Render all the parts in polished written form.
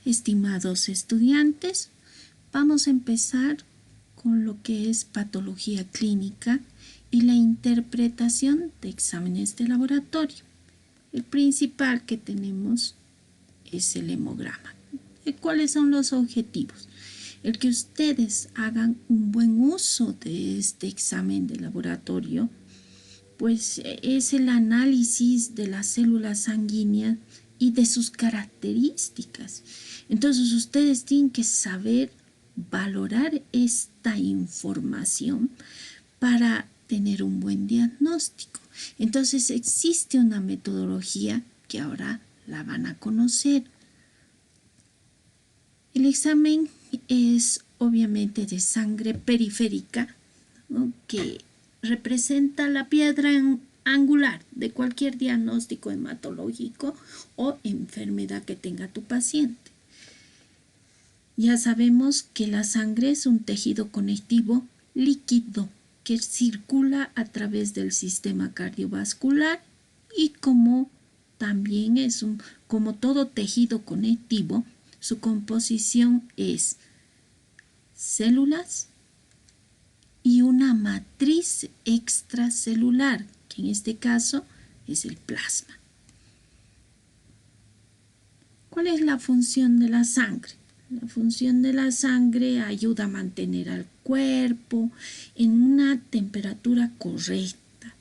Estimados estudiantes, vamos a empezar con lo que es patología clínica y la interpretación de exámenes de laboratorio. El principal que tenemos es el hemograma. ¿Cuáles son los objetivos? El que ustedes hagan un buen uso de este examen de laboratorio, pues es el análisis de las células sanguíneas y de sus características. Entonces ustedes tienen que saber valorar esta información para tener un buen diagnóstico. Entonces existe una metodología que ahora la van a conocer. El examen es obviamente de sangre periférica, ¿no?, que representa la piedra angular de cualquier diagnóstico hematológico o enfermedad que tenga tu paciente. Ya sabemos que la sangre es un tejido conectivo líquido que circula a través del sistema cardiovascular y como también como todo tejido conectivo, su composición es células y una matriz extracelular, que en este caso es el plasma. ¿Cuál es la función de la sangre? La función de la sangre ayuda a mantener al cuerpo en una temperatura correcta.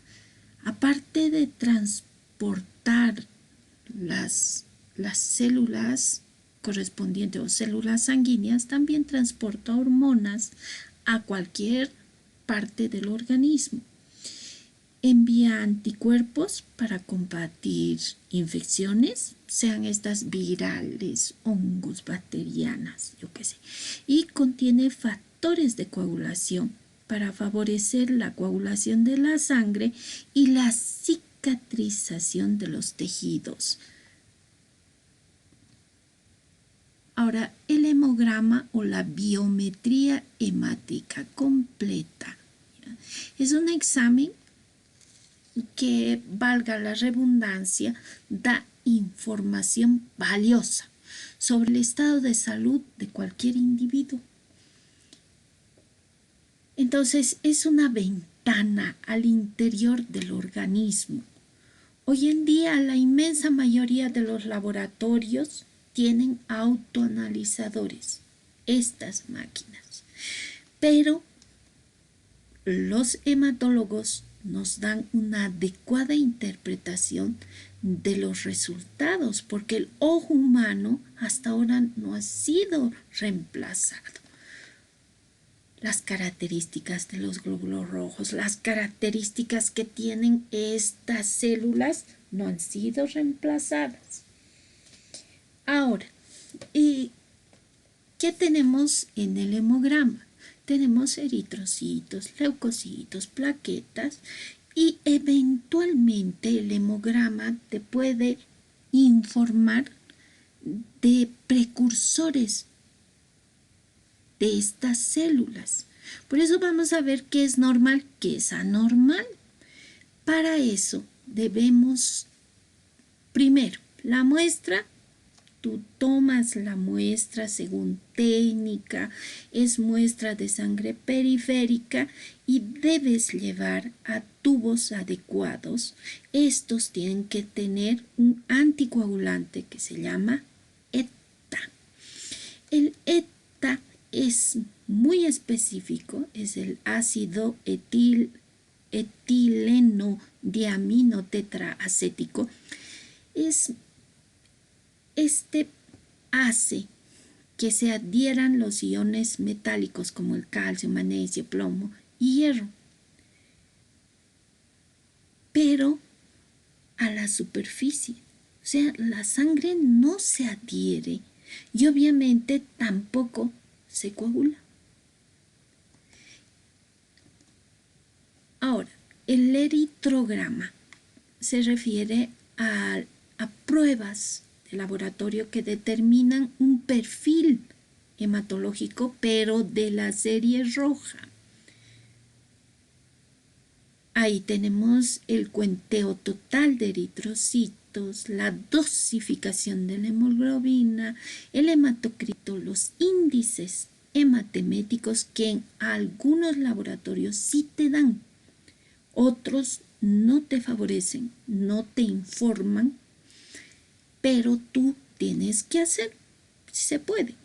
Aparte de transportar las células correspondientes o células sanguíneas, también transporta hormonas a cualquier parte del organismo. Envía anticuerpos para combatir infecciones, sean estas virales, hongos, bacterianas, yo qué sé. Y contiene factores de coagulación para favorecer la coagulación de la sangre y la cicatrización de los tejidos. Ahora, el hemograma o la biometría hemática completa, ¿ya?, es un examen que, valga la redundancia, da información valiosa sobre el estado de salud de cualquier individuo. Entonces, es una ventana al interior del organismo. Hoy en día, la inmensa mayoría de los laboratorios tienen autoanalizadores, estas máquinas, pero los hematólogos nos dan una adecuada interpretación de los resultados, porque el ojo humano hasta ahora no ha sido reemplazado. Las características de los glóbulos rojos, las características que tienen estas células no han sido reemplazadas. Ahora, ¿qué tenemos en el hemograma? Tenemos eritrocitos, leucocitos, plaquetas y eventualmente el hemograma te puede informar de precursores de estas células. Por eso vamos a ver qué es normal, qué es anormal. Para eso debemos, primero, la muestra. Tú tomas la muestra según técnica, es muestra de sangre periférica y debes llevar a tubos adecuados. Estos tienen que tener un anticoagulante que se llama ETA. El ETA es muy específico, es el ácido etileno diaminotetraacético. Este hace que se adhieran los iones metálicos como el calcio, magnesio, plomo y hierro, pero a la superficie. O sea, la sangre no se adhiere y obviamente tampoco se coagula. Ahora, el eritrograma se refiere a pruebas de laboratorio que determinan un perfil hematológico, pero de la serie roja. Ahí tenemos el cuenteo total de eritrocitos, electrocitos, la dosificación de la hemoglobina, el hematocrito, los índices hemateméticos que en algunos laboratorios sí te dan, otros no te favorecen, no te informan, pero tú tienes que hacer, si se puede.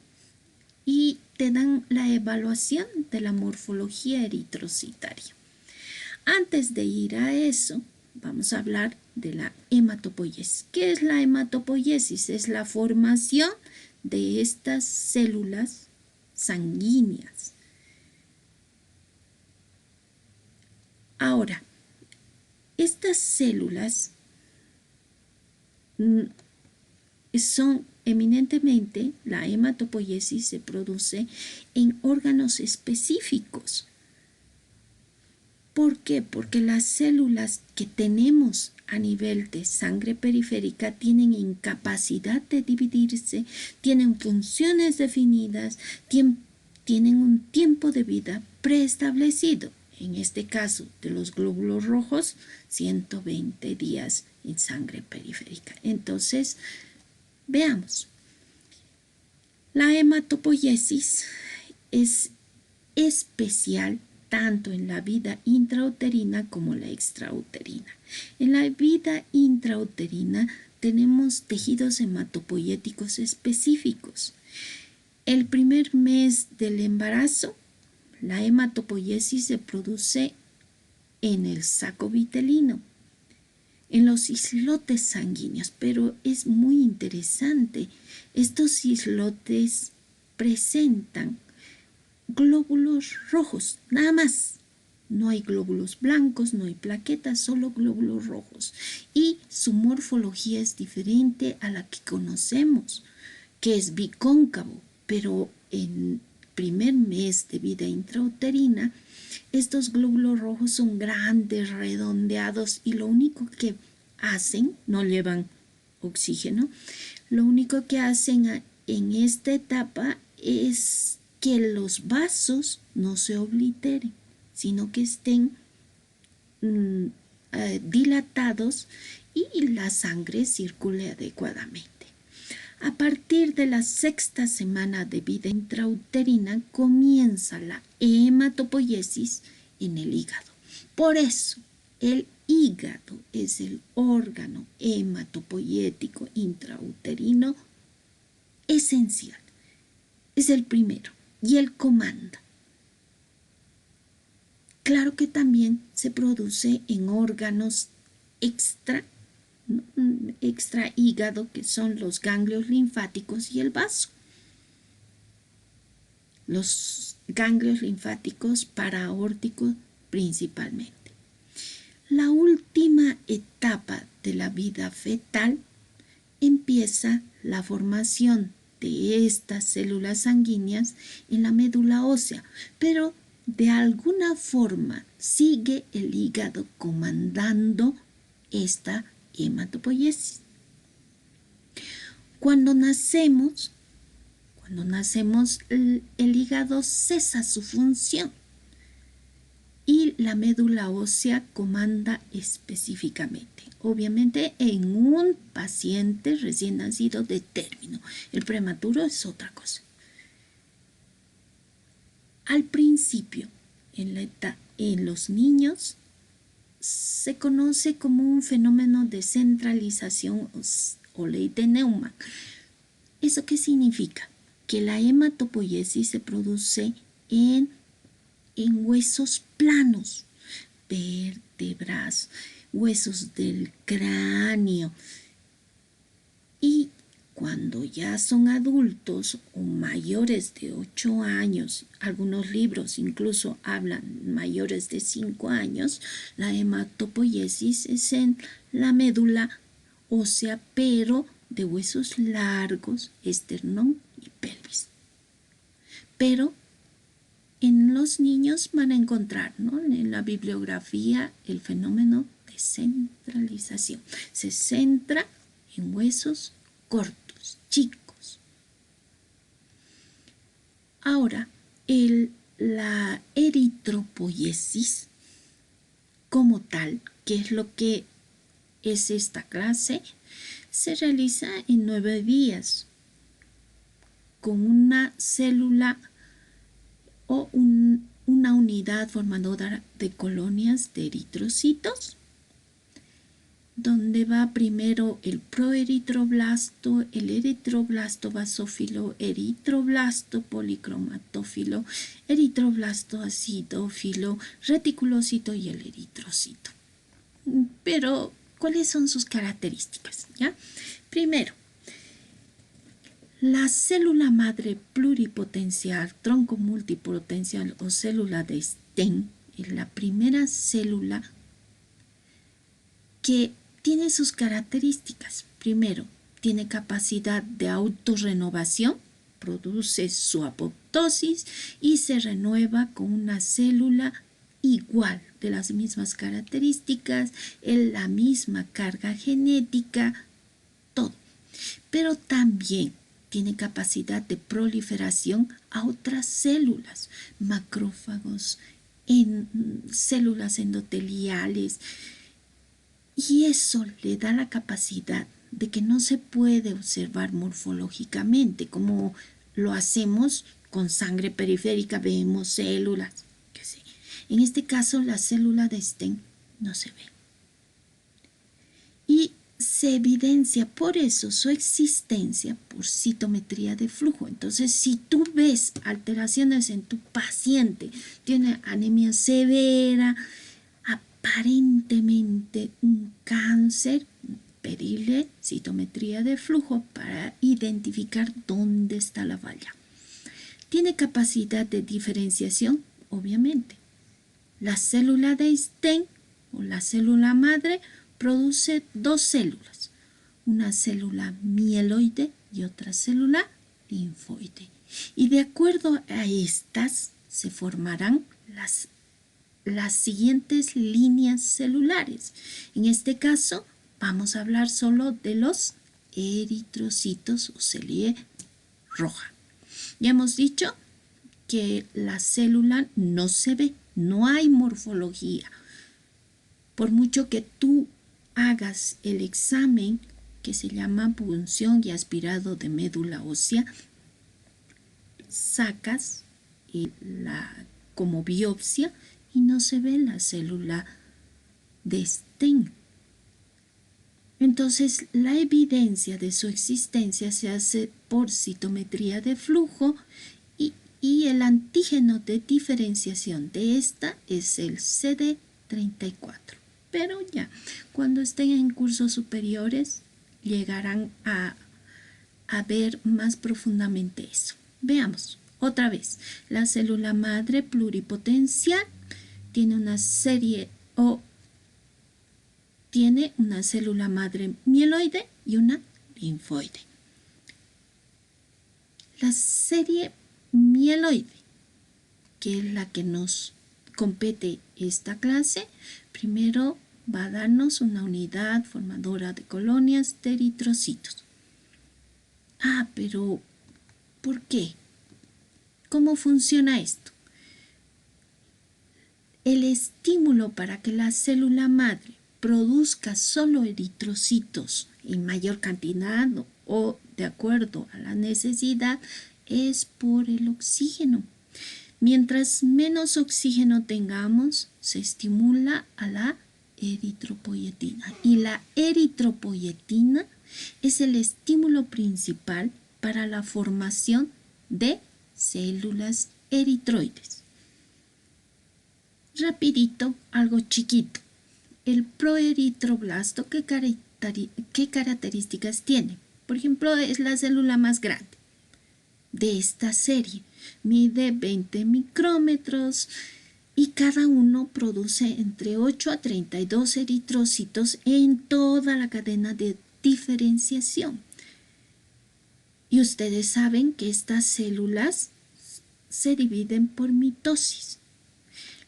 Y te dan la evaluación de la morfología eritrocitaria. Antes de ir a eso, vamos a hablar de la hematopoiesis. ¿Qué es la hematopoiesis? Es la formación de estas células sanguíneas. Ahora, estas células son eminentemente, la hematopoiesis se produce en órganos específicos. ¿Por qué? Porque las células que tenemos a nivel de sangre periférica tienen incapacidad de dividirse, tienen funciones definidas, tienen un tiempo de vida preestablecido. En este caso de los glóbulos rojos, 120 días en sangre periférica. Entonces, veamos. La hematopoiesis es especial tanto en la vida intrauterina como la extrauterina. En la vida intrauterina tenemos tejidos hematopoyéticos específicos. El primer mes del embarazo, la hematopoiesis se produce en el saco vitelino, en los islotes sanguíneos, pero es muy interesante. Estos islotes presentan glóbulos rojos, nada más. No hay glóbulos blancos, no hay plaquetas, solo glóbulos rojos. Y su morfología es diferente a la que conocemos, que es bicóncavo, pero en primer mes de vida intrauterina, estos glóbulos rojos son grandes, redondeados y lo único que hacen, no llevan oxígeno, lo único que hacen en esta etapa es que los vasos no se obliteren, sino que estén dilatados y la sangre circule adecuadamente. A partir de la sexta semana de vida intrauterina comienza la hematopoiesis en el hígado. Por eso, el hígado es el órgano hematopoyético intrauterino esencial. Es el primero y él comanda. Claro que también se produce en órganos extra hígado, que son los ganglios linfáticos y el vaso. Los ganglios linfáticos paraórticos principalmente. La última etapa de la vida fetal empieza la formación de estas células sanguíneas en la médula ósea, pero de alguna forma sigue el hígado comandando esta hematopoiesis. Cuando nacemos, el hígado cesa su función y la médula ósea comanda específicamente. Obviamente en un paciente recién nacido de término. El prematuro es otra cosa. Al principio, en los niños, se conoce como un fenómeno de centralización o ley de Neumann. ¿Eso qué significa? Que la hematopoiesis se produce en huesos planos, vértebras, huesos del cráneo. Y cuando ya son adultos o mayores de 8 años, algunos libros incluso hablan mayores de 5 años, la hematopoiesis es en la médula ósea, pero de huesos largos, esternón y pelvis. Pero en los niños van a encontrar, ¿no?, en la bibliografía el fenómeno de centralización. Se centra en huesos cortos, chicos. Ahora, la eritropoiesis como tal, que es lo que es esta clase, se realiza en 9 días con una célula o una unidad formadora de colonias de eritrocitos, donde va primero el proeritroblasto, el eritroblasto basófilo, eritroblasto policromatófilo, eritroblasto acidófilo, reticulocito y el eritrocito. Pero, ¿cuáles son sus características? ¿Ya? Primero, la célula madre pluripotencial, tronco multipotencial o célula de Sten es la primera célula que tiene sus características. Primero, tiene capacidad de autorrenovación, produce su apoptosis y se renueva con una célula igual, de las mismas características, en la misma carga genética, todo. Pero también tiene capacidad de proliferación a otras células, macrófagos, en células endoteliales, y eso le da la capacidad de que no se puede observar morfológicamente, como lo hacemos con sangre periférica, vemos células. En este caso, la célula de Sten no se ve. Y se evidencia por eso su existencia por citometría de flujo. Entonces, si tú ves alteraciones en tu paciente, tiene anemia severa, aparentemente un cáncer, pedirle citometría de flujo para identificar dónde está la falla. Tiene capacidad de diferenciación, obviamente. La célula de Sten o la célula madre produce dos células, una célula mieloide y otra célula linfoide. Y de acuerdo a estas se formarán las siguientes líneas celulares. En este caso vamos a hablar solo de los eritrocitos o célice roja. Ya hemos dicho que la célula no se ve, no hay morfología. Por mucho que tú hagas el examen que se llama punción y aspirado de médula ósea, sacas como biopsia y no se ve la célula de Sten. Entonces, la evidencia de su existencia se hace por citometría de flujo y el antígeno de diferenciación de esta es el CD34. Pero ya, cuando estén en cursos superiores, llegarán a ver más profundamente eso. Veamos, otra vez, la célula madre pluripotencial tiene una serie o tiene una célula madre mieloide y una linfoide. La serie mieloide, que es la que nos compete esta clase, primero va a darnos una unidad formadora de colonias de eritrocitos. Pero ¿por qué? ¿Cómo funciona esto? El estímulo para que la célula madre produzca solo eritrocitos en mayor cantidad o de acuerdo a la necesidad es por el oxígeno. Mientras menos oxígeno tengamos, se estimula a la eritropoyetina. Y la eritropoyetina es el estímulo principal para la formación de células eritroides. Rapidito, algo chiquito. El proeritroblasto, ¿qué características tiene? Por ejemplo, es la célula más grande de esta serie. Mide 20 micrómetros y cada uno produce entre 8 a 32 eritrocitos en toda la cadena de diferenciación. Y ustedes saben que estas células se dividen por mitosis.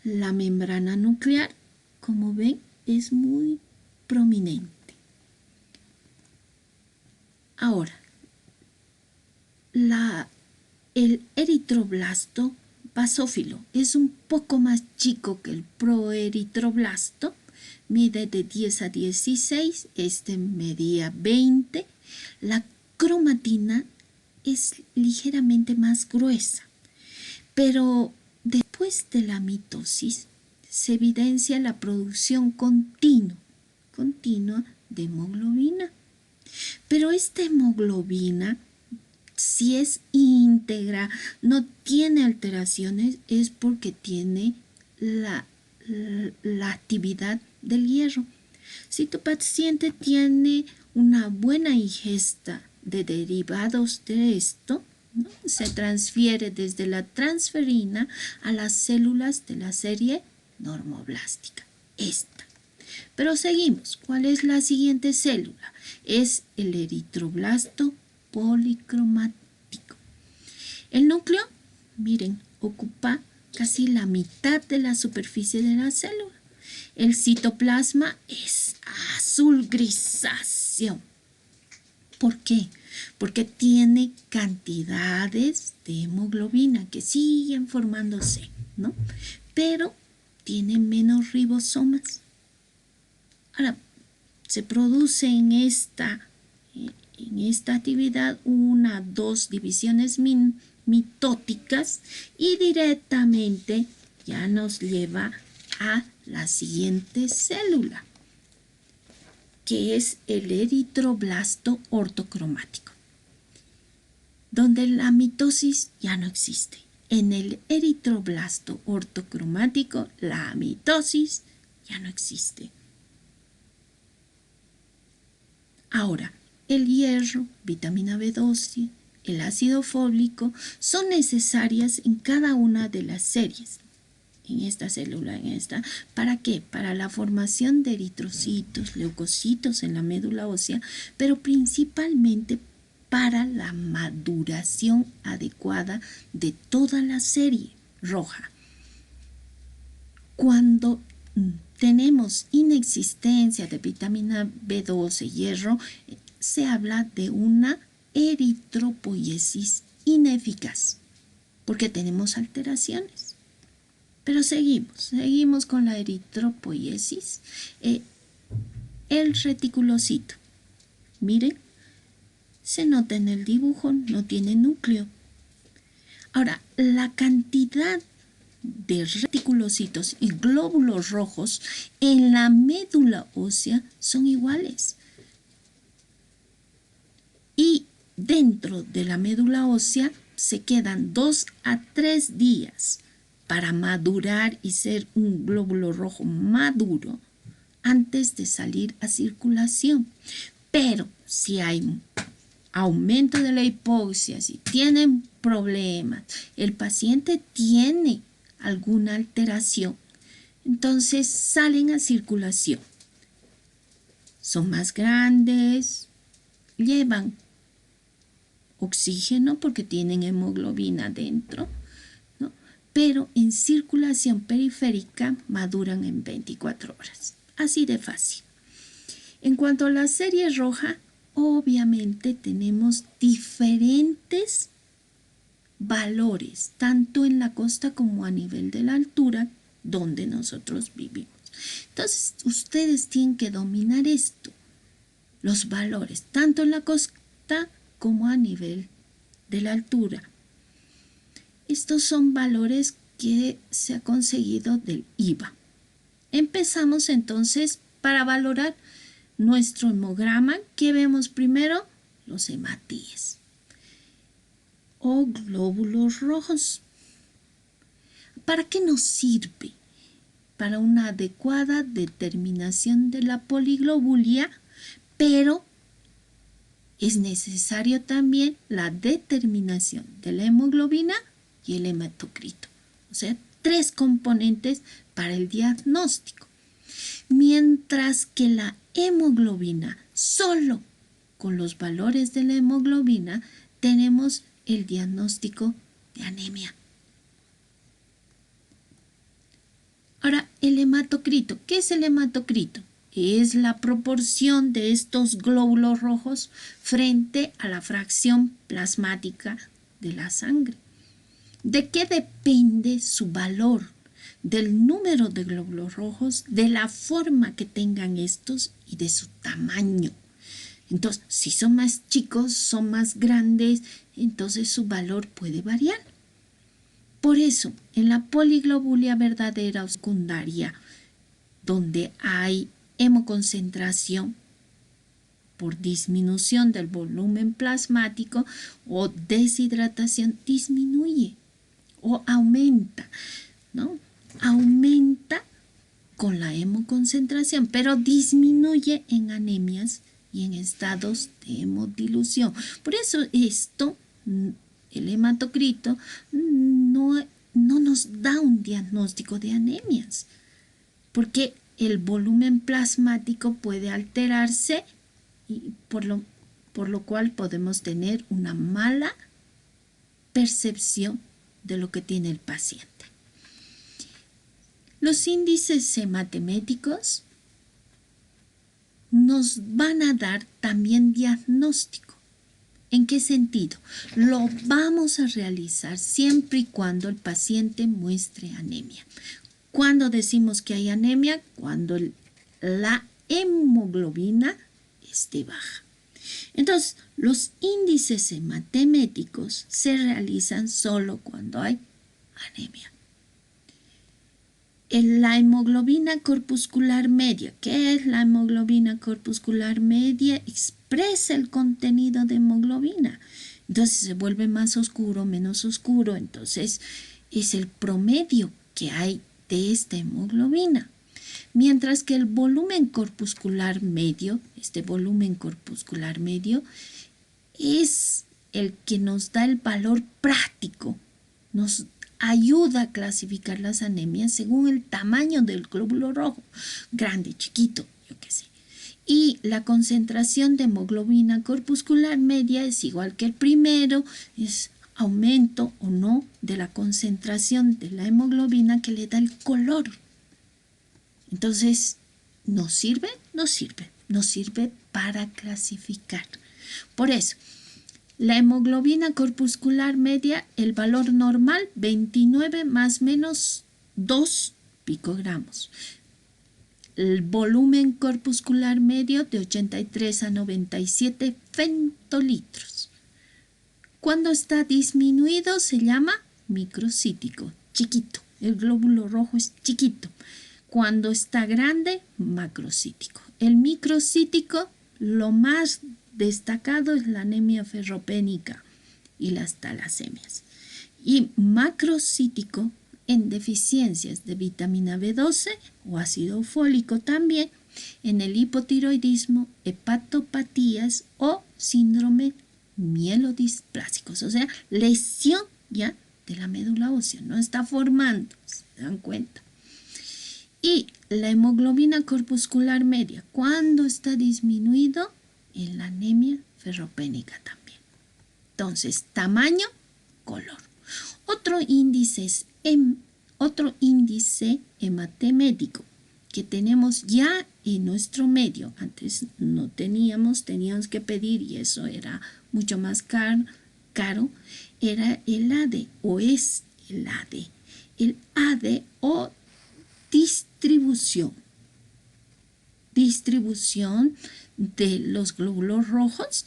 La membrana nuclear, como ven, es muy prominente. Ahora, el eritroblasto basófilo es un poco más chico que el proeritroblasto mide de 10 a 16, este medía 20. La cromatina es ligeramente más gruesa, pero después de la mitosis se evidencia la producción continua de hemoglobina. Pero esta hemoglobina, si es íntegra, no tiene alteraciones, es porque tiene la actividad del hierro. Si tu paciente tiene una buena ingesta de derivados de esto, ¿no?, se transfiere desde la transferina a las células de la serie normoblástica. Esta. Pero seguimos. ¿Cuál es la siguiente célula? Es el eritroblasto policromático. El núcleo, miren, ocupa casi la mitad de la superficie de la célula. El citoplasma es azul grisáceo. ¿Por qué? Porque tiene cantidades de hemoglobina que siguen formándose, ¿no? Pero tiene menos ribosomas. Ahora, se produce en esta actividad 2 divisiones mitóticas y directamente ya nos lleva a la siguiente célula, que es el eritroblasto ortocromático, donde la mitosis ya no existe. En el eritroblasto ortocromático la mitosis ya no existe. Ahora, el hierro, vitamina B12, el ácido fólico son necesarias en cada una de las series. En esta célula, en esta. ¿Para qué? Para la formación de eritrocitos, leucocitos en la médula ósea, pero principalmente para la maduración adecuada de toda la serie roja. Cuando tenemos inexistencia de vitamina B12, hierro, se habla de una eritropoiesis ineficaz, porque tenemos alteraciones. Pero seguimos con la eritropoiesis. El reticulocito, miren, se nota en el dibujo, no tiene núcleo. Ahora, la cantidad de reticulocitos y glóbulos rojos en la médula ósea son iguales. Y dentro de la médula ósea se quedan 2 a 3 días para madurar y ser un glóbulo rojo maduro antes de salir a circulación. Pero si hay aumento de la hipoxia, si tienen problemas, el paciente tiene alguna alteración, entonces salen a circulación. Son más grandes, llevan oxígeno porque tienen hemoglobina dentro, ¿no? Pero en circulación periférica maduran en 24 horas. Así de fácil. En cuanto a la serie roja, obviamente tenemos diferentes valores, tanto en la costa como a nivel de la altura donde nosotros vivimos. Entonces, ustedes tienen que dominar esto, los valores, tanto en la costa como a nivel de la altura. Estos son valores que se ha conseguido del IVA. Empezamos entonces para valorar nuestro hemograma. ¿Qué vemos primero? Los hematíes o glóbulos rojos. ¿Para qué nos sirve? Para una adecuada determinación de la poliglobulia, pero es necesario también la determinación de la hemoglobina y el hematocrito. O sea, 3 componentes para el diagnóstico. Mientras que la hemoglobina, solo con los valores de la hemoglobina, tenemos el diagnóstico de anemia. Ahora, el hematocrito. ¿Qué es el hematocrito? Es la proporción de estos glóbulos rojos frente a la fracción plasmática de la sangre. ¿De qué depende su valor? del número de glóbulos rojos, de la forma que tengan estos y de su tamaño. Entonces, si son más chicos, son más grandes, entonces su valor puede variar. Por eso, en la poliglobulia verdadera o secundaria, donde hay hemoconcentración por disminución del volumen plasmático o deshidratación, disminuye o aumenta, ¿no? Aumenta con la hemoconcentración, pero disminuye en anemias y en estados de hemodilución. Por eso esto, el hematocrito, no nos da un diagnóstico de anemias, porque el volumen plasmático puede alterarse y por lo cual podemos tener una mala percepción de lo que tiene el paciente. Los índices hemateméticos nos van a dar también diagnóstico. ¿En qué sentido? Lo vamos a realizar siempre y cuando el paciente muestre anemia. ¿Cuándo decimos que hay anemia? Cuando la hemoglobina esté baja. Entonces, los índices hemateméticos se realizan solo cuando hay anemia. La hemoglobina corpuscular media. ¿Qué es la hemoglobina corpuscular media? Expresa el contenido de hemoglobina. Entonces se vuelve más oscuro, menos oscuro. Entonces es el promedio que hay de esta hemoglobina. Mientras que el volumen corpuscular medio, este volumen corpuscular medio, es el que nos da el valor práctico, nos ayuda a clasificar las anemias según el tamaño del glóbulo rojo, grande, chiquito, yo qué sé. Y la concentración de hemoglobina corpuscular media es igual que el primero, es aumento o no de la concentración de la hemoglobina que le da el color. Entonces, ¿nos sirve? Nos sirve para clasificar. Por eso, la hemoglobina corpuscular media, el valor normal, 29 más menos 2 picogramos. El volumen corpuscular medio de 83 a 97 femtolitros. Cuando está disminuido se llama microcítico, chiquito. El glóbulo rojo es chiquito. Cuando está grande, macrocítico. El microcítico, lo más destacado es la anemia ferropénica y las talasemias. Y macrocítico en deficiencias de vitamina B12 o ácido fólico también, en el hipotiroidismo, hepatopatías o síndrome mielodisplásicos, o sea, lesión ya de la médula ósea, no está formando, ¿se dan cuenta? Y la hemoglobina corpuscular media, ¿cuándo está disminuido? En la anemia ferropénica también. Entonces, tamaño, color. Otro índice hematemético que tenemos ya en nuestro medio. Antes no teníamos que pedir y eso era mucho más caro. Era el ADE o es el ADE. El ADE o distribución de los glóbulos rojos.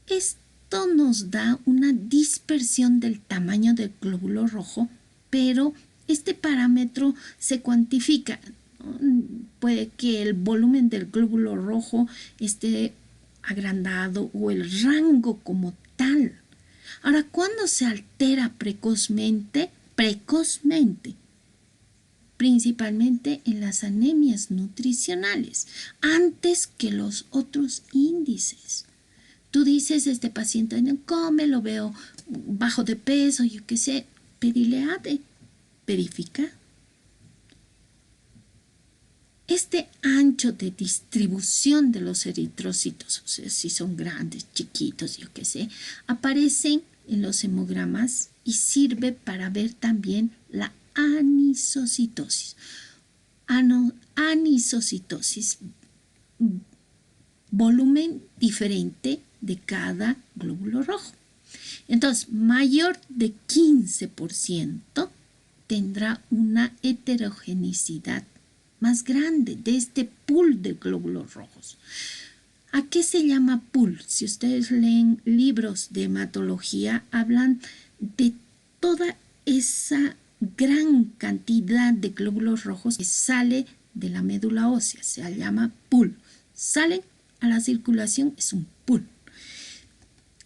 Esto nos da una dispersión del tamaño del glóbulo rojo, pero este parámetro se cuantifica. Puede que el volumen del glóbulo rojo esté agrandado o el rango como tal. Ahora, ¿cuándo se altera precozmente? Principalmente en las anemias nutricionales, antes que los otros índices. Tú dices, este paciente no come, lo veo bajo de peso, yo qué sé, pedile ADE, verifica. Este ancho de distribución de los eritrocitos, o sea, si son grandes, chiquitos, yo qué sé, aparecen en los hemogramas y sirve para ver también la anisocitosis. Anisocitosis, volumen diferente de cada glóbulo rojo. Entonces, mayor de 15%, tendrá una heterogeneidad más grande de este pool de glóbulos rojos. ¿A qué se llama pool? Si ustedes leen libros de hematología, hablan de toda esa gran cantidad de glóbulos rojos que sale de la médula ósea, se llama pool. Salen a la circulación, es un pool.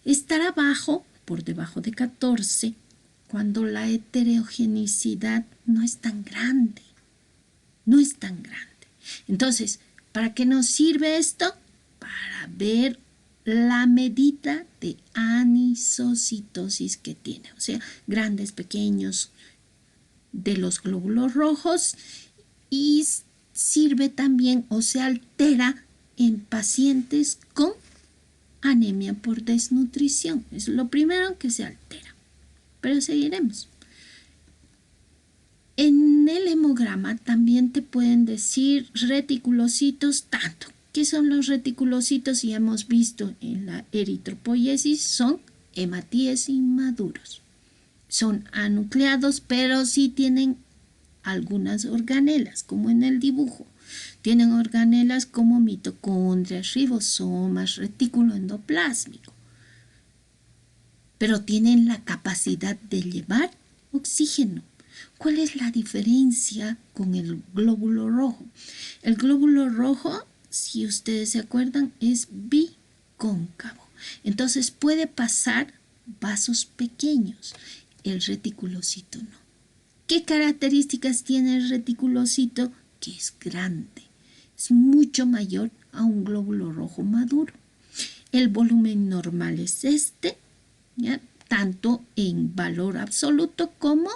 Estará por debajo de 14, cuando la heterogeneidad no es tan grande. No es tan grande. Entonces, ¿para qué nos sirve esto? Para ver la medida de anisocitosis que tiene, o sea, grandes, pequeños de los glóbulos rojos, y sirve también o se altera en pacientes con anemia por desnutrición. Es lo primero que se altera, pero seguiremos. En el hemograma también te pueden decir reticulocitos tanto. ¿Qué son los reticulocitos? Ya hemos visto en la eritropoiesis, son hematíes inmaduros. Son anucleados, pero sí tienen algunas organelas, como en el dibujo. Tienen organelas como mitocondrias, ribosomas, retículo endoplásmico. Pero tienen la capacidad de llevar oxígeno. ¿Cuál es la diferencia con el glóbulo rojo? El glóbulo rojo, si ustedes se acuerdan, es bicóncavo. Entonces puede pasar vasos pequeños. El reticulocito no. ¿Qué características tiene el reticulocito? Que es grande. Es mucho mayor a un glóbulo rojo maduro. El volumen normal es este, ¿ya? Tanto en valor absoluto como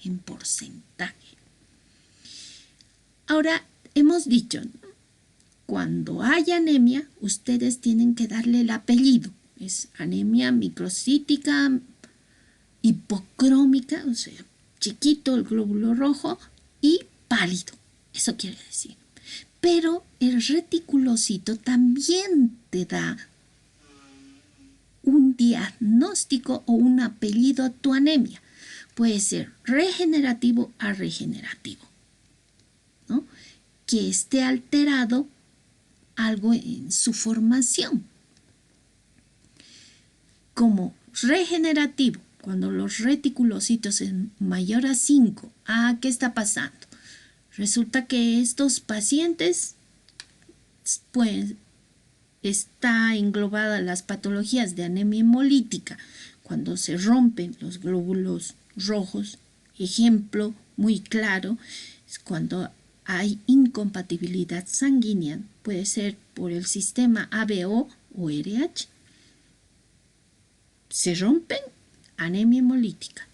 en porcentaje. Ahora, hemos dicho, ¿no? Cuando hay anemia, ustedes tienen que darle el apellido. Es anemia microcítica, hipocrómica, o sea, chiquito el glóbulo rojo y pálido. Eso quiere decir. Pero el reticulocito también te da un diagnóstico o un apellido a tu anemia. Puede ser regenerativo a regenerativo, ¿no? Que esté alterado algo en su formación. Como regenerativo, cuando los reticulocitos son mayor a 5, ¿qué está pasando? Resulta que estos pacientes, pues, está englobada las patologías de anemia hemolítica, cuando se rompen los glóbulos rojos. Ejemplo muy claro es cuando hay incompatibilidad sanguínea, puede ser por el sistema ABO o RH. Se rompen, anemia hemolítica.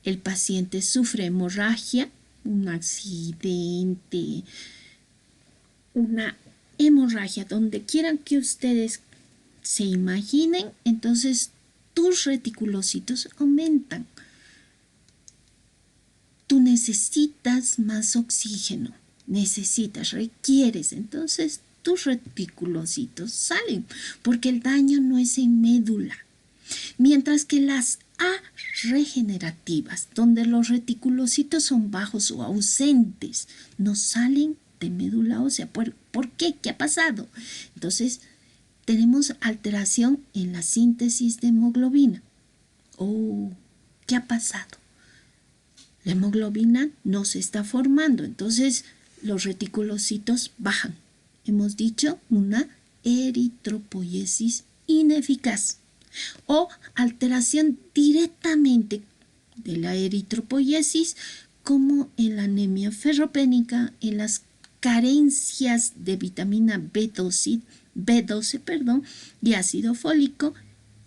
El paciente sufre hemorragia, un accidente, una hemorragia, donde quieran que ustedes se imaginen, entonces tus reticulocitos aumentan. Tú necesitas más oxígeno, requieres, entonces tus reticulocitos salen, porque el daño no es en médula. Mientras que las A regenerativas, donde los reticulocitos son bajos o ausentes, no salen de médula ósea. ¿Por qué? ¿Qué ha pasado? Entonces, tenemos alteración en la síntesis de hemoglobina. ¿Qué ha pasado? La hemoglobina no se está formando, entonces los reticulocitos bajan. Hemos dicho una eritropoiesis ineficaz o alteración directamente de la eritropoiesis, como en la anemia ferropénica, en las carencias de vitamina B12, y ácido fólico,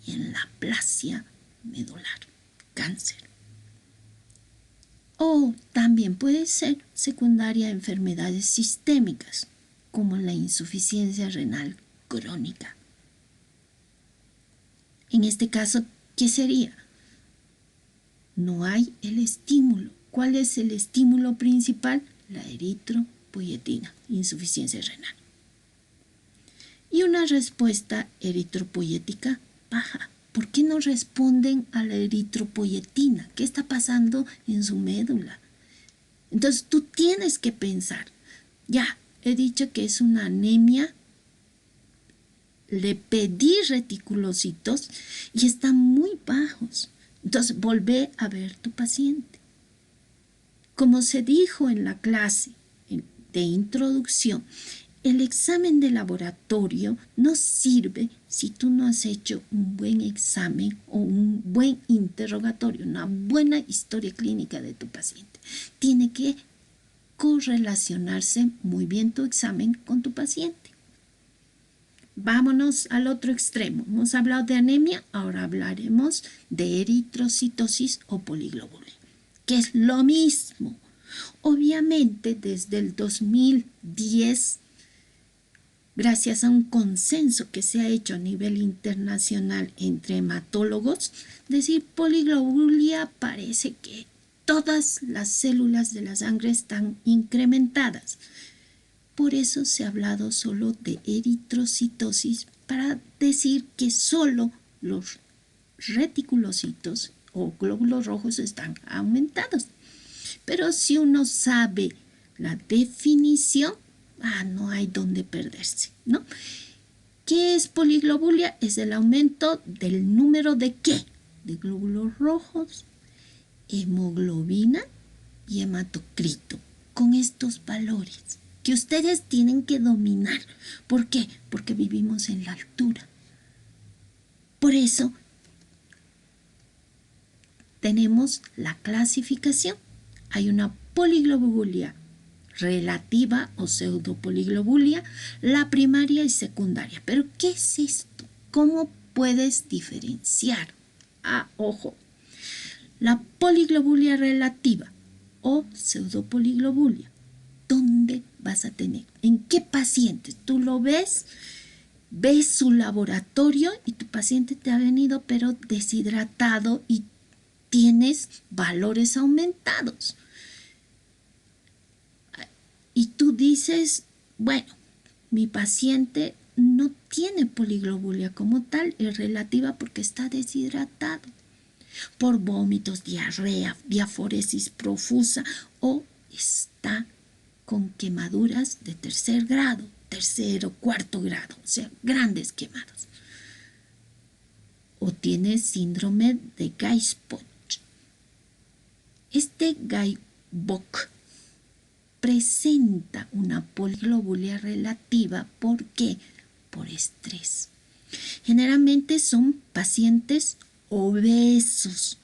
y en la aplasia medular, cáncer. O también puede ser secundaria a enfermedades sistémicas, como la insuficiencia renal crónica. En este caso, ¿qué sería? No hay el estímulo. ¿Cuál es el estímulo principal? La eritropoyetina, insuficiencia renal. Y una respuesta eritropoyética baja. ¿Por qué no responden a la eritropoyetina? ¿Qué está pasando en su médula? Entonces tú tienes que pensar, ya, he dicho que es una anemia, le pedí reticulocitos y están muy bajos. Entonces volvé a ver tu paciente. Como se dijo en la clase de introducción, el examen de laboratorio no sirve si tú no has hecho un buen examen o un buen interrogatorio, una buena historia clínica de tu paciente. Tiene que correlacionarse muy bien tu examen con tu paciente. Vámonos al otro extremo. Hemos hablado de anemia, ahora hablaremos de eritrocitosis o poliglobulia, que es lo mismo. Obviamente, desde el 2010, gracias a un consenso que se ha hecho a nivel internacional entre hematólogos, decir poliglobulia parece que todas las células de la sangre están incrementadas. Por eso se ha hablado solo de eritrocitosis para decir que solo los reticulocitos o glóbulos rojos están aumentados. Pero si uno sabe la definición, no hay donde perderse, ¿no? ¿Qué es poliglobulia? Es el aumento del número de ¿qué? De glóbulos rojos, hemoglobina y hematocrito, con estos valores que ustedes tienen que dominar. ¿Por qué? Porque vivimos en la altura. Por eso tenemos la clasificación. Hay una poliglobulia relativa o pseudopoliglobulia, la primaria y secundaria. ¿Pero qué es esto? ¿Cómo puedes diferenciar? Ojo, la poliglobulia relativa o pseudopoliglobulia. ¿Dónde vas a tener? ¿En qué pacientes? Tú lo ves su laboratorio y tu paciente te ha venido pero deshidratado y tienes valores aumentados. Y tú dices, bueno, mi paciente no tiene poliglobulia como tal, es relativa porque está deshidratado por vómitos, diarrea, diaforesis profusa o está con quemaduras de tercer grado, tercero, cuarto grado, o sea, grandes quemados. O tiene síndrome de Guy-Spach. Este Guy-Bock presenta una poliglobulia relativa. ¿Por qué? Por estrés. Generalmente son pacientes obesos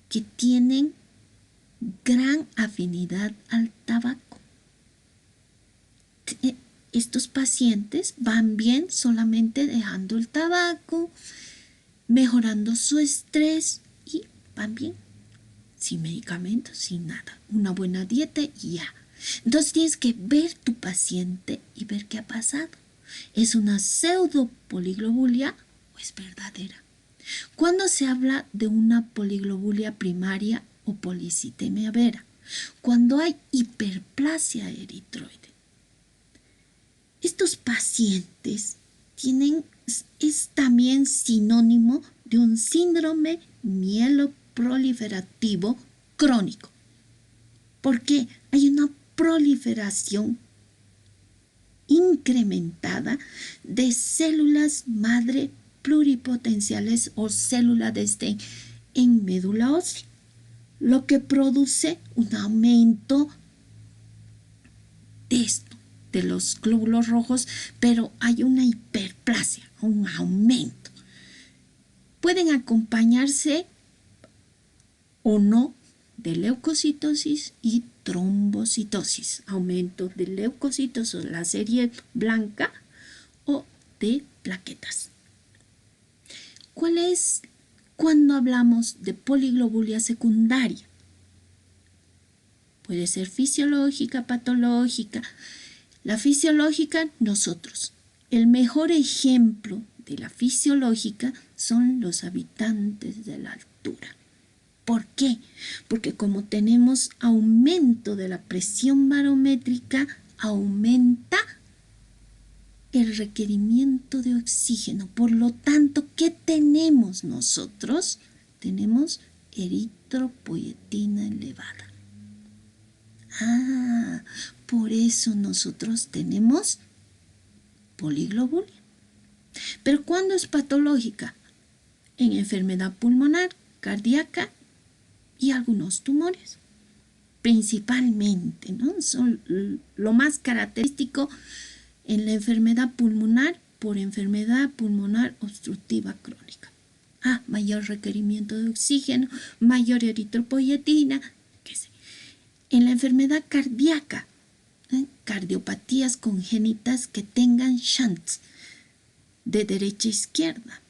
que tienen gran afinidad al tabaco. Estos pacientes van bien solamente dejando el tabaco, mejorando su estrés y van bien, sin medicamentos, sin nada. Una buena dieta y ya. Entonces tienes que ver tu paciente y ver qué ha pasado. ¿Es una pseudopoliglobulia o es verdadera? Cuando se habla de una poliglobulia primaria o policitemia vera, cuando hay hiperplasia eritroide. Estos pacientes es también sinónimo de un síndrome mieloproliferativo crónico. ¿Por qué? Hay una proliferación incrementada de células madre pluripotenciales o células de Sten en médula ósea, lo que produce un aumento de esto, de los glóbulos rojos, pero hay una hiperplasia, un aumento. Pueden acompañarse o no de leucocitosis y trombocitosis, aumento de leucocitos o la serie blanca o de plaquetas. ¿Cuál es cuando hablamos de poliglobulia secundaria? Puede ser fisiológica, patológica. La fisiológica, nosotros. El mejor ejemplo de la fisiológica son los habitantes de la altura. ¿Por qué? Porque como tenemos aumento de la presión barométrica, aumenta el requerimiento de oxígeno. Por lo tanto, ¿qué tenemos nosotros? Tenemos eritropoyetina elevada. Por eso nosotros tenemos poliglobulia. Pero ¿cuándo es patológica? En enfermedad pulmonar, cardíaca y algunos tumores. Principalmente, ¿no? Son lo más característico en la enfermedad pulmonar por enfermedad pulmonar obstructiva crónica. Mayor requerimiento de oxígeno, mayor eritropoyetina, qué sé. En la enfermedad cardíaca, cardiopatías congénitas que tengan shunts de derecha a izquierda.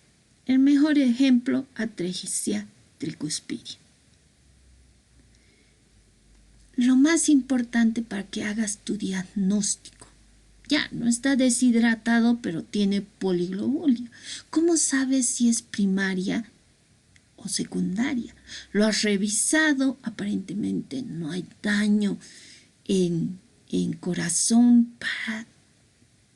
El mejor ejemplo, atresia tricuspidia. Lo más importante para que hagas tu diagnóstico. Ya, no está deshidratado, pero tiene poliglobulia. ¿Cómo sabes si es primaria o secundaria? ¿Lo has revisado? Aparentemente no hay daño en corazón.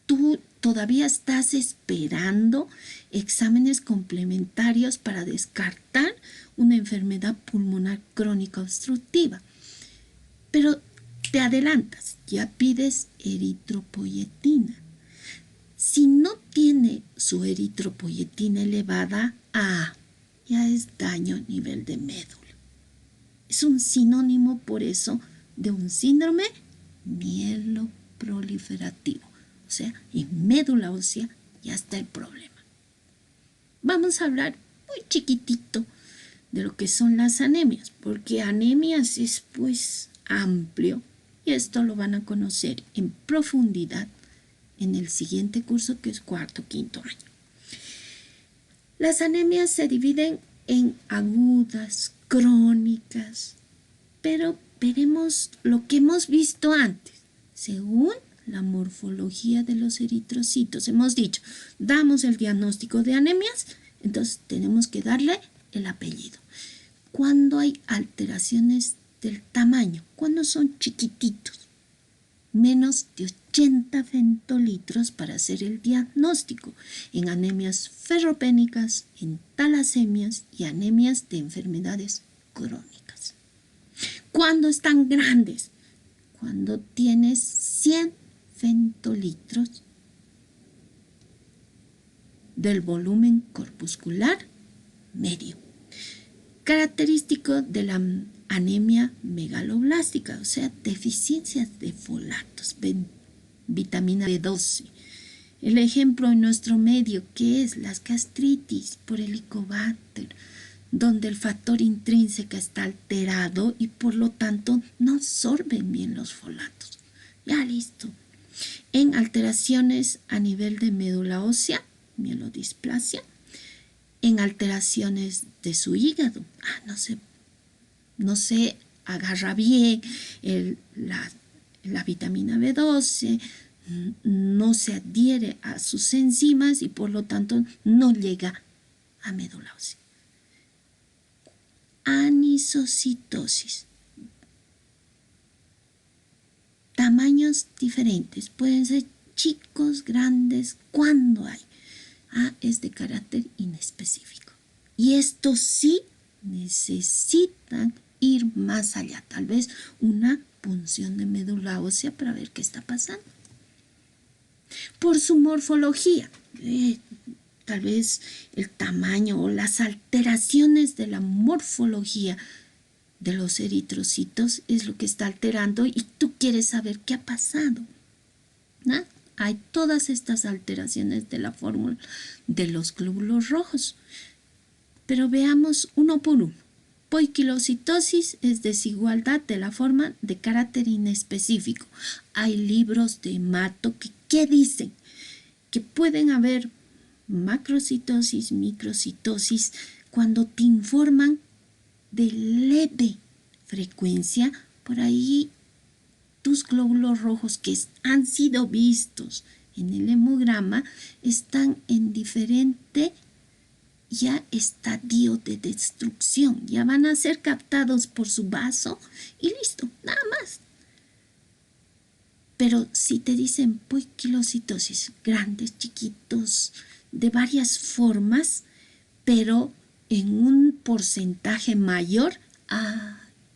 Tú todavía estás esperando exámenes complementarios para descartar una enfermedad pulmonar crónica obstructiva. Pero te adelantas, ya pides eritropoyetina. Si no tiene su eritropoyetina elevada, ya es daño a nivel de médula. Es un sinónimo por eso de un síndrome mieloproliferativo. O sea, en médula ósea ya está el problema. Vamos a hablar muy chiquitito de lo que son las anemias, porque anemias es pues amplio y esto lo van a conocer en profundidad en el siguiente curso, que es cuarto, quinto año. Las anemias se dividen en agudas, crónicas, pero veremos lo que hemos visto antes. Según la morfología de los eritrocitos, hemos dicho, damos el diagnóstico de anemias, entonces tenemos que darle el apellido. Cuando hay alteraciones del tamaño, cuando son chiquititos, menos de 80 femtolitros para hacer el diagnóstico, en anemias ferropénicas, en talasemias y anemias de enfermedades crónicas. Cuando están grandes, cuando tienes 100 femtolitros del volumen corpuscular medio. Característico de la anemia megaloblástica, o sea, deficiencias de folatos, vitamina B12. El ejemplo en nuestro medio, que es las gastritis por helicobacter, donde el factor intrínseco está alterado y por lo tanto no absorben bien los folatos. Ya listo. En alteraciones a nivel de médula ósea, mielodisplasia, en alteraciones de su hígado, no se agarra bien la vitamina B12, no se adhiere a sus enzimas y por lo tanto no llega a médula ósea. Anisocitosis. Tamaños diferentes, pueden ser chicos, grandes, ¿cuándo hay? Es de carácter inespecífico. Y estos sí necesitan ir más allá, tal vez una punción de médula ósea para ver qué está pasando. Por su morfología, tal vez el tamaño o las alteraciones de la morfología de los eritrocitos es lo que está alterando y tú quieres saber qué ha pasado. Hay todas estas alteraciones de la fórmula de los glóbulos rojos. Pero veamos uno por uno. Poiquilocitosis es desigualdad de la forma de carácter inespecífico. Hay libros de Mato que dicen que pueden haber macrocitosis, microcitosis, cuando te informan de leve frecuencia. Por ahí tus glóbulos rojos que han sido vistos en el hemograma están en diferente estadio de destrucción. Ya van a ser captados por su vaso y listo, nada más. Pero si te dicen poiquilocitosis, grandes, chiquitos, de varias formas, pero en un porcentaje mayor,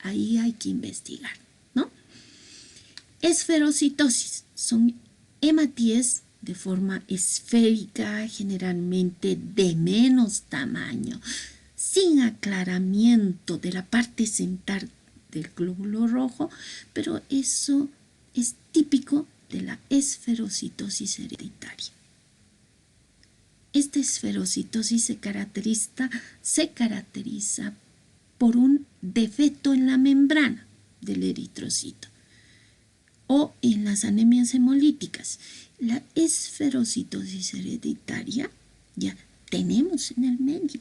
ahí hay que investigar, ¿no? Esferocitosis son hematíes de forma esférica, generalmente de menos tamaño, sin aclaramiento de la parte central del glóbulo rojo, pero eso es típico de la esferocitosis hereditaria. Esta esferocitosis se caracteriza por un defecto en la membrana del eritrocito o en las anemias hemolíticas. La esferocitosis hereditaria ya tenemos en el medio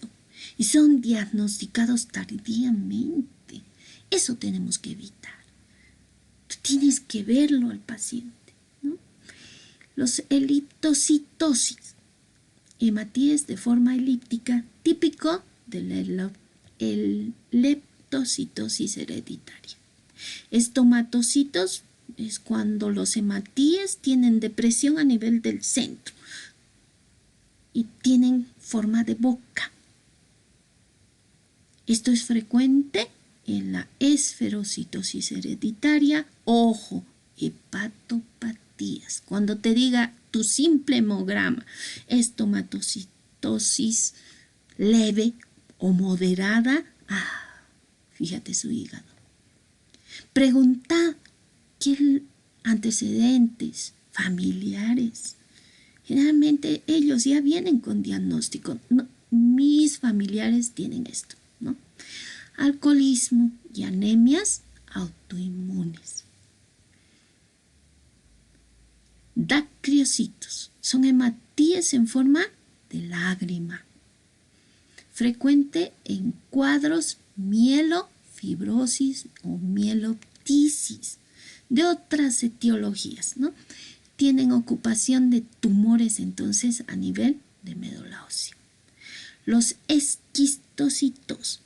y son diagnosticados tardíamente. Eso tenemos que evitar. Tú tienes que verlo al paciente, ¿no? Los eliptocitosis, hematíes de forma elíptica, típico de la leptocitosis hereditaria. Estomatocitos es cuando los hematíes tienen depresión a nivel del centro y tienen forma de boca. Esto es frecuente en la esferocitosis hereditaria. Ojo, hepatopatías. Cuando te diga tu simple hemograma, estomatocitosis leve o moderada, fíjate su hígado. Pregunta qué antecedentes familiares. Generalmente ellos ya vienen con diagnóstico. No, mis familiares tienen esto, ¿no? Alcoholismo y anemias autoinmunes. Dacriocitos son hematíes en forma de lágrima, frecuente en cuadros mielofibrosis o mieloptisis, de otras etiologías, ¿no? Tienen ocupación de tumores entonces a nivel de médula ósea. Los esquistocitos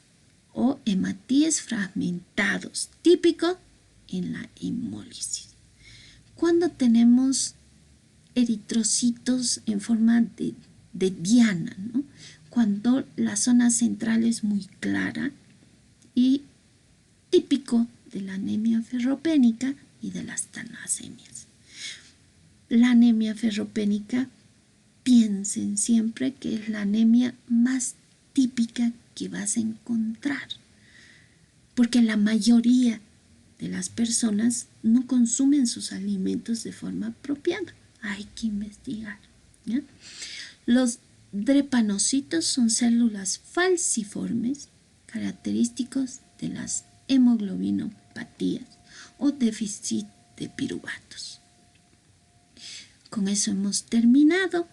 o hematíes fragmentados, típico en la hemólisis. Cuando tenemos eritrocitos en forma de diana, ¿no? Cuando la zona central es muy clara y típico de la anemia ferropénica y de las talasemias. La anemia ferropénica, piensen siempre que es la anemia más típica que vas a encontrar, porque la mayoría de las personas no consumen sus alimentos de forma apropiada. Hay que investigar, ¿ya? Los drepanocitos son células falciformes característicos de las hemoglobinopatías o déficit de piruvatos. Con eso hemos terminado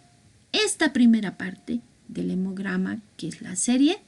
esta primera parte del hemograma, que es la serie